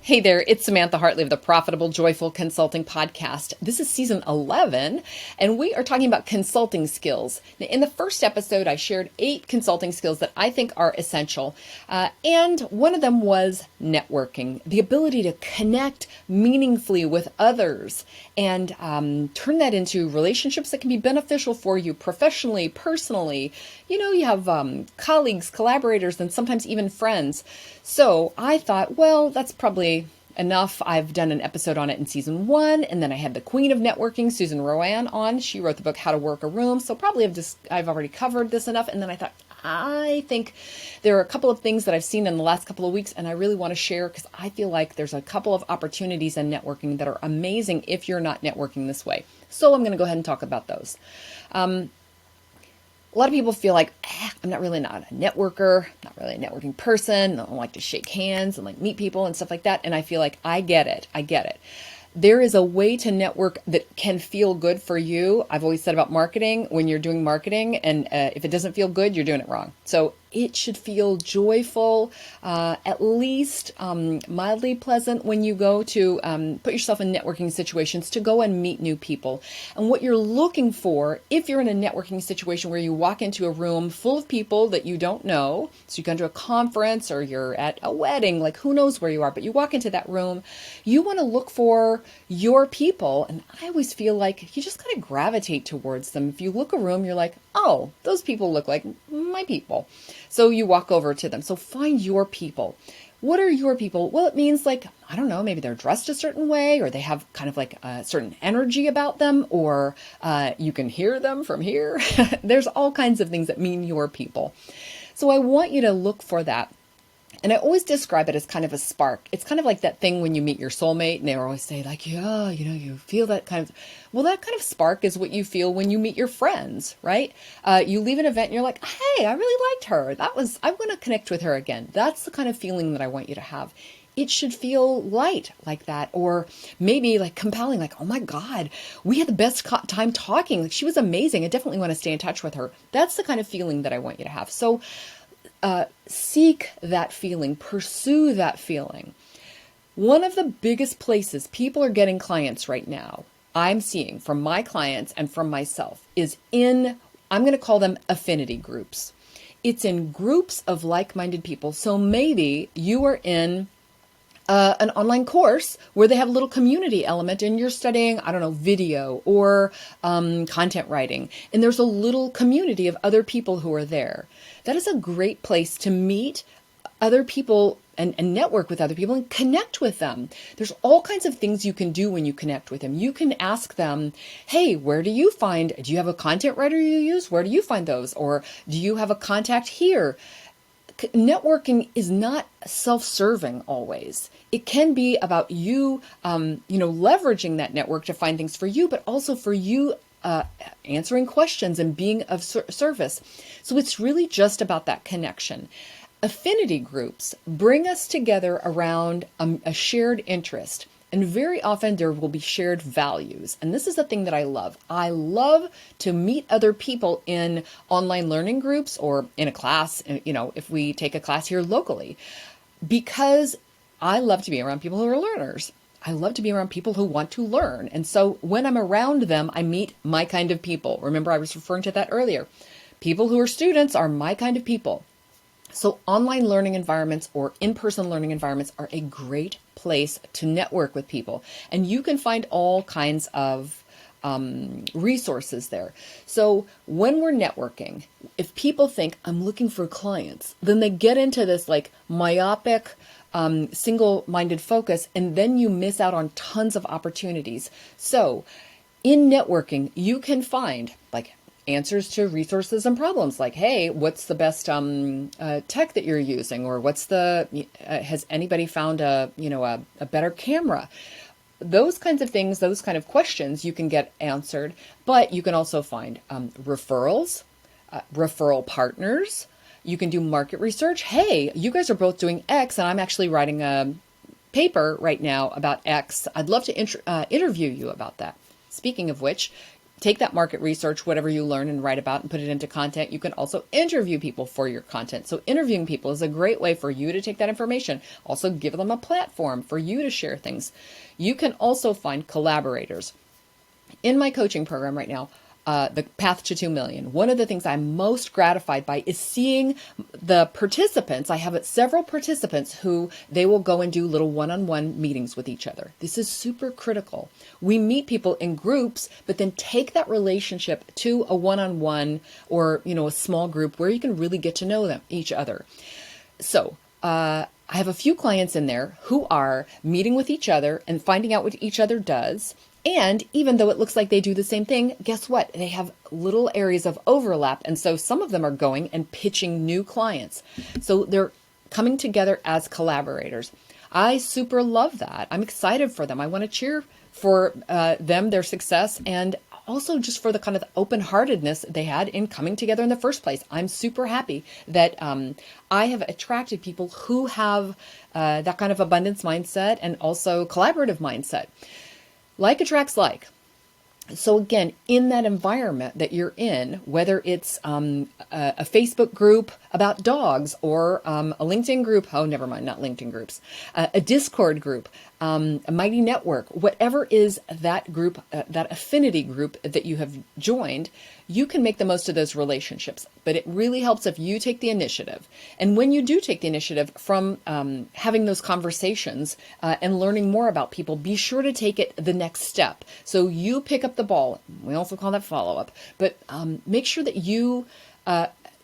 Hey there, it's Samantha Hartley of the Profitable Joyful Consulting Podcast. This is season 11, and we are talking about consulting skills. Now, in the first episode, I shared 8 consulting skills that I think are essential, and one of them was networking, the ability to connect meaningfully with others and turn that into relationships that can be beneficial for you professionally, personally. You have colleagues, collaborators, and sometimes even friends. So I thought, well, that's probably enough. I've done an episode on it in season 1, and then I had the queen of networking, Susan Rowan, on. She wrote the book How to Work a Room. So probably I've already covered this enough. And then I thought, I think there are a couple of things that I've seen in the last couple of weeks, and I really want to share because I feel like there's a couple of opportunities in networking that are amazing if you're not networking this way. So I'm going to go ahead and talk about those. A lot of people feel like, I'm not a networker, not really a networking person. I don't like to shake hands and meet people and stuff like that. And I feel like I get it. There is a way to network that can feel good for you. I've always said about marketing, when you're doing marketing, and if it doesn't feel good, you're doing it wrong. So it should feel joyful, at least mildly pleasant when you go to put yourself in networking situations to go and meet new people. And what you're looking for, if you're in a networking situation where you walk into a room full of people that you don't know, so you go to a conference or you're at a wedding, who knows where you are, but you walk into that room, you want to look for your people. And I always feel like you just kind of gravitate towards them. If you look a room, you're like, oh, those people look like my people. So you walk over to them. So find your people. What are your people? Well, it means I don't know, maybe they're dressed a certain way, or they have kind of a certain energy about them, or you can hear them from here. There's all kinds of things that mean your people. So I want you to look for that. And I always describe it as kind of a spark. It's kind of like that thing when you meet your soulmate and they always say you feel that kind of, well, that kind of spark is what you feel when you meet your friends, right? You leave an event and you're like, hey, I really liked her. I want to connect with her again. That's the kind of feeling that I want you to have. It should feel light like that, or maybe compelling, oh my God, we had the best time talking. She was amazing. I definitely want to stay in touch with her. That's the kind of feeling that I want you to have. So seek that feeling, pursue that feeling. One of the biggest places people are getting clients right now, I'm seeing from my clients and from myself, is in, I'm going to call them affinity groups. It's in groups of like-minded people. So maybe you are in an online course where they have a little community element and you're studying, video or content writing. And there's a little community of other people who are there. That is a great place to meet other people and network with other people and connect with them. There's all kinds of things you can do when you connect with them. You can ask them, hey, do you have a content writer you use? Where do you find those? Or do you have a contact here? Networking is not self-serving always. It can be about you, leveraging that network to find things for you, but also for you answering questions and being of service. So it's really just about that connection. Affinity groups bring us together around a shared interest. And very often there will be shared values. And this is the thing that I love. I love to meet other people in online learning groups or in a class, if we take a class here locally, because I love to be around people who are learners. I love to be around people who want to learn. And so when I'm around them, I meet my kind of people. Remember, I was referring to that earlier. People who are students are my kind of people. So online learning environments or in-person learning environments are a great place to network with people. And you can find all kinds of resources there. So when we're networking, if people think I'm looking for clients, then they get into this myopic, single-minded focus, and then you miss out on tons of opportunities. So in networking, you can find answers to resources and problems, hey, what's the best tech that you're using, or has anybody found a better camera? Those kinds of things, those kind of questions you can get answered, but you can also find referrals, referral partners. You can do market research. Hey, you guys are both doing X, and I'm actually writing a paper right now about X. I'd love to interview you about that. Speaking of which, take that market research, whatever you learn and write about, and put it into content. You can also interview people for your content. So interviewing people is a great way for you to take that information. Also give them a platform for you to share things. You can also find collaborators. In my coaching program right now, the Path to 2 Million, one of the things I'm most gratified by is seeing the participants. I have several participants who they will go and do little one-on-one meetings with each other. This is super critical. We meet people in groups, but then take that relationship to a one-on-one or, a small group where you can really get to know each other. So, I have a few clients in there who are meeting with each other and finding out what each other does. And even though it looks like they do the same thing, guess what? They have little areas of overlap. And so some of them are going and pitching new clients. So they're coming together as collaborators. I super love that. I'm excited for them. I want to cheer for them, their success, and also just for the kind of open-heartedness they had in coming together in the first place. I'm super happy that I have attracted people who have that kind of abundance mindset and also collaborative mindset. Like attracts like. So again, in that environment that you're in, whether it's a Facebook group about dogs or a LinkedIn group, oh, never mind, not LinkedIn groups, a Discord group, a Mighty Network, whatever is that group, that affinity group that you have joined, you can make the most of those relationships. But it really helps if you take the initiative. And when you do take the initiative from having those conversations and learning more about people, be sure to take it the next step. So you pick up the ball. We also call that follow-up. But make sure that you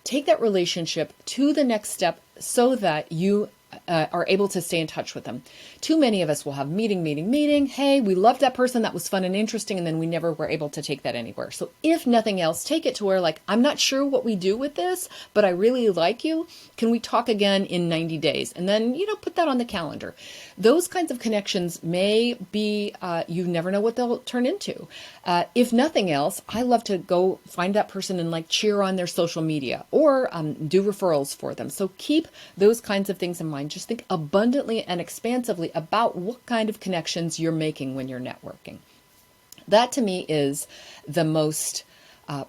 take that relationship to the next step so that you are able to stay in touch with them. Too many of us will have meeting. Hey, we loved that person. That was fun and interesting. And then we never were able to take that anywhere. So if nothing else, take it to where I'm not sure what we do with this, but I really like you. Can we talk again in 90 days? And then, put that on the calendar. Those kinds of connections may be, you never know what they'll turn into. If nothing else, I love to go find that person and cheer on their social media or do referrals for them. So keep those kinds of things in mind. Just think abundantly and expansively about what kind of connections you're making when you're networking. That to me is the most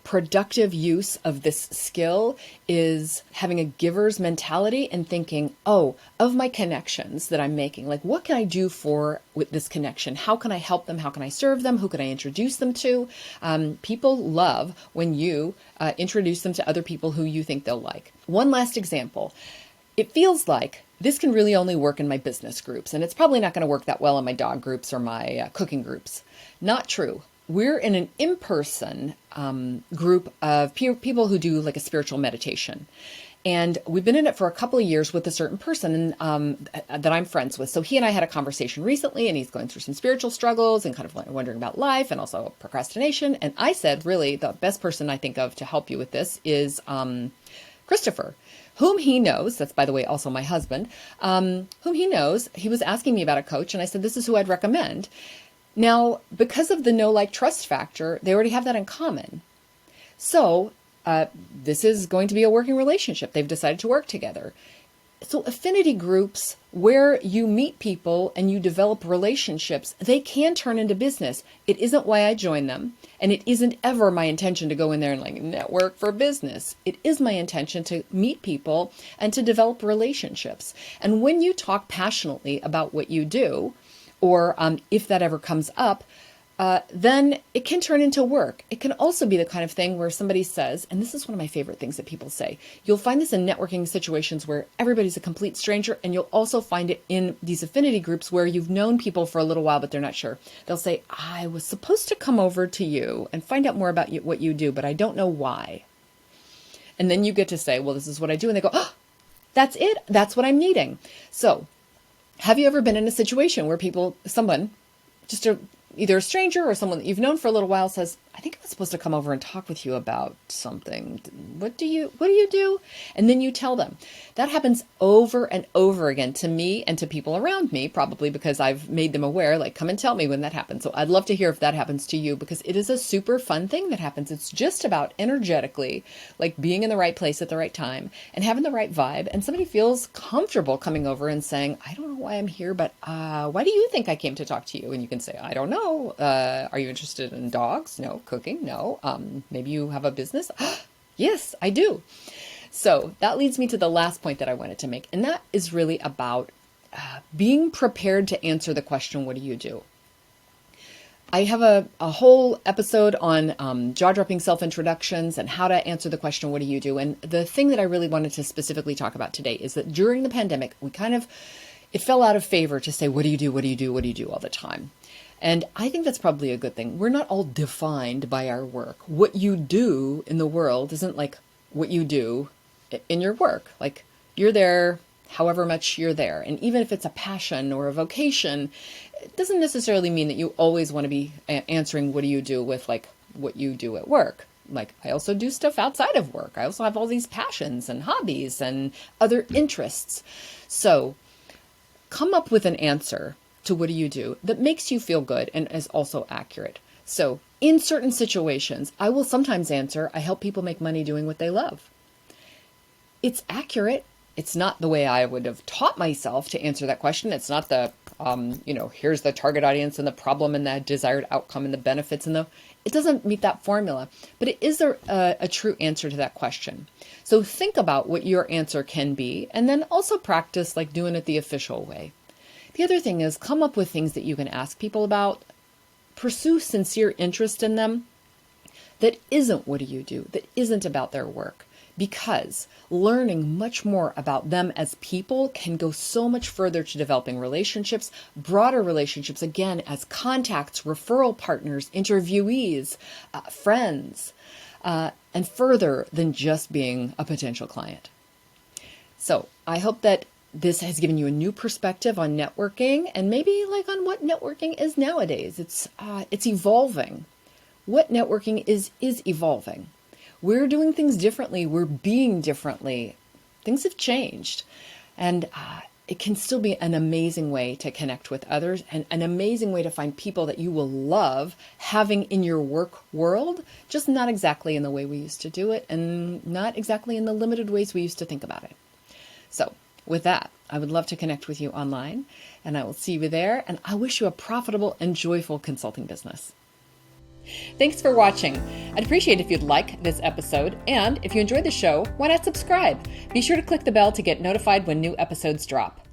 productive use of this skill, is having a giver's mentality and thinking, of my connections that I'm making, what can I do with this connection? How can I help them? How can I serve them? Who can I introduce them to? People love when you introduce them to other people who you think they'll like. One last example. It feels like this can really only work in my business groups, and it's probably not going to work that well in my dog groups or my cooking groups. Not true. We're in an in-person group of people who do a spiritual meditation. And we've been in it for a couple of years with a certain person that I'm friends with. So he and I had a conversation recently, and he's going through some spiritual struggles and kind of wondering about life and also procrastination. And I said, really, the best person I think of to help you with this is Christopher, whom he knows. That's, by the way, also my husband, whom he knows. He was asking me about a coach, and I said, this is who I'd recommend. Now, because of the know, like, trust factor, they already have that in common. So this is going to be a working relationship. They've decided to work together. So affinity groups where you meet people and you develop relationships, they can turn into business. It isn't why I joined them. And it isn't ever my intention to go in there and network for business. It is my intention to meet people and to develop relationships. And when you talk passionately about what you do, or if that ever comes up, then it can turn into work. It can also be the kind of thing where somebody says, and this is one of my favorite things that people say, you'll find this in networking situations where everybody's a complete stranger, and you'll also find it in these affinity groups where you've known people for a little while, but they're not sure. They'll say, I was supposed to come over to you and find out more about what you do, but I don't know why. And then you get to say, well, this is what I do. And they go, oh, that's it. That's what I'm needing. So have you ever been in a situation where someone, either a stranger or someone that you've known for a little while says, I think I was supposed to come over and talk with you about something. What do you do? And then you tell them. That happens over and over again to me and to people around me, probably because I've made them aware, come and tell me when that happens. So I'd love to hear if that happens to you, because it is a super fun thing that happens. It's just about energetically, being in the right place at the right time and having the right vibe. And somebody feels comfortable coming over and saying, I don't know why I'm here, but why do you think I came to talk to you? And you can say, I don't know. Are you interested in dogs? No. No. Cooking? No. Maybe you have a business? Yes, I do. So that leads me to the last point that I wanted to make, and that is really about being prepared to answer the question, what do you do? I have a whole episode on jaw-dropping self-introductions and how to answer the question, what do you do? And the thing that I really wanted to specifically talk about today is that during the pandemic, it fell out of favor to say, what do you do? What do you do? What do you do all the time? And I think that's probably a good thing. We're not all defined by our work. What you do in the world isn't like what you do in your work. Like you're there however much you're there. And even if it's a passion or a vocation, it doesn't necessarily mean that you always want to be answering what do you do with like what you do at work. Like I also do stuff outside of work. I also have all these passions and hobbies and other interests. So come up with an answer to what do you do that makes you feel good and is also accurate. So in certain situations, I will sometimes answer, I help people make money doing what they love. It's accurate. It's not the way I would have taught myself to answer that question. It's not the, here's the target audience and the problem and the desired outcome and the benefits it doesn't meet that formula, but it is a true answer to that question. So think about what your answer can be and then also practice like doing it the official way. The other thing is come up with things that you can ask people about, pursue sincere interest in them that isn't what do you do, that isn't about their work. Because learning much more about them as people can go so much further to developing relationships, broader relationships, again, as contacts, referral partners, interviewees, friends, and further than just being a potential client. So I hope that this has given you a new perspective on networking and maybe like on what networking is nowadays. It's evolving. What networking is evolving. We're doing things differently. We're being differently. Things have changed. And it can still be an amazing way to connect with others and an amazing way to find people that you will love having in your work world, just not exactly in the way we used to do it and not exactly in the limited ways we used to think about it. So with that, I would love to connect with you online and I will see you there. And I wish you a profitable and joyful consulting business. Thanks for watching. I'd appreciate if you'd like this episode, and if you enjoyed the show, why not subscribe? Be sure to click the bell to get notified when new episodes drop.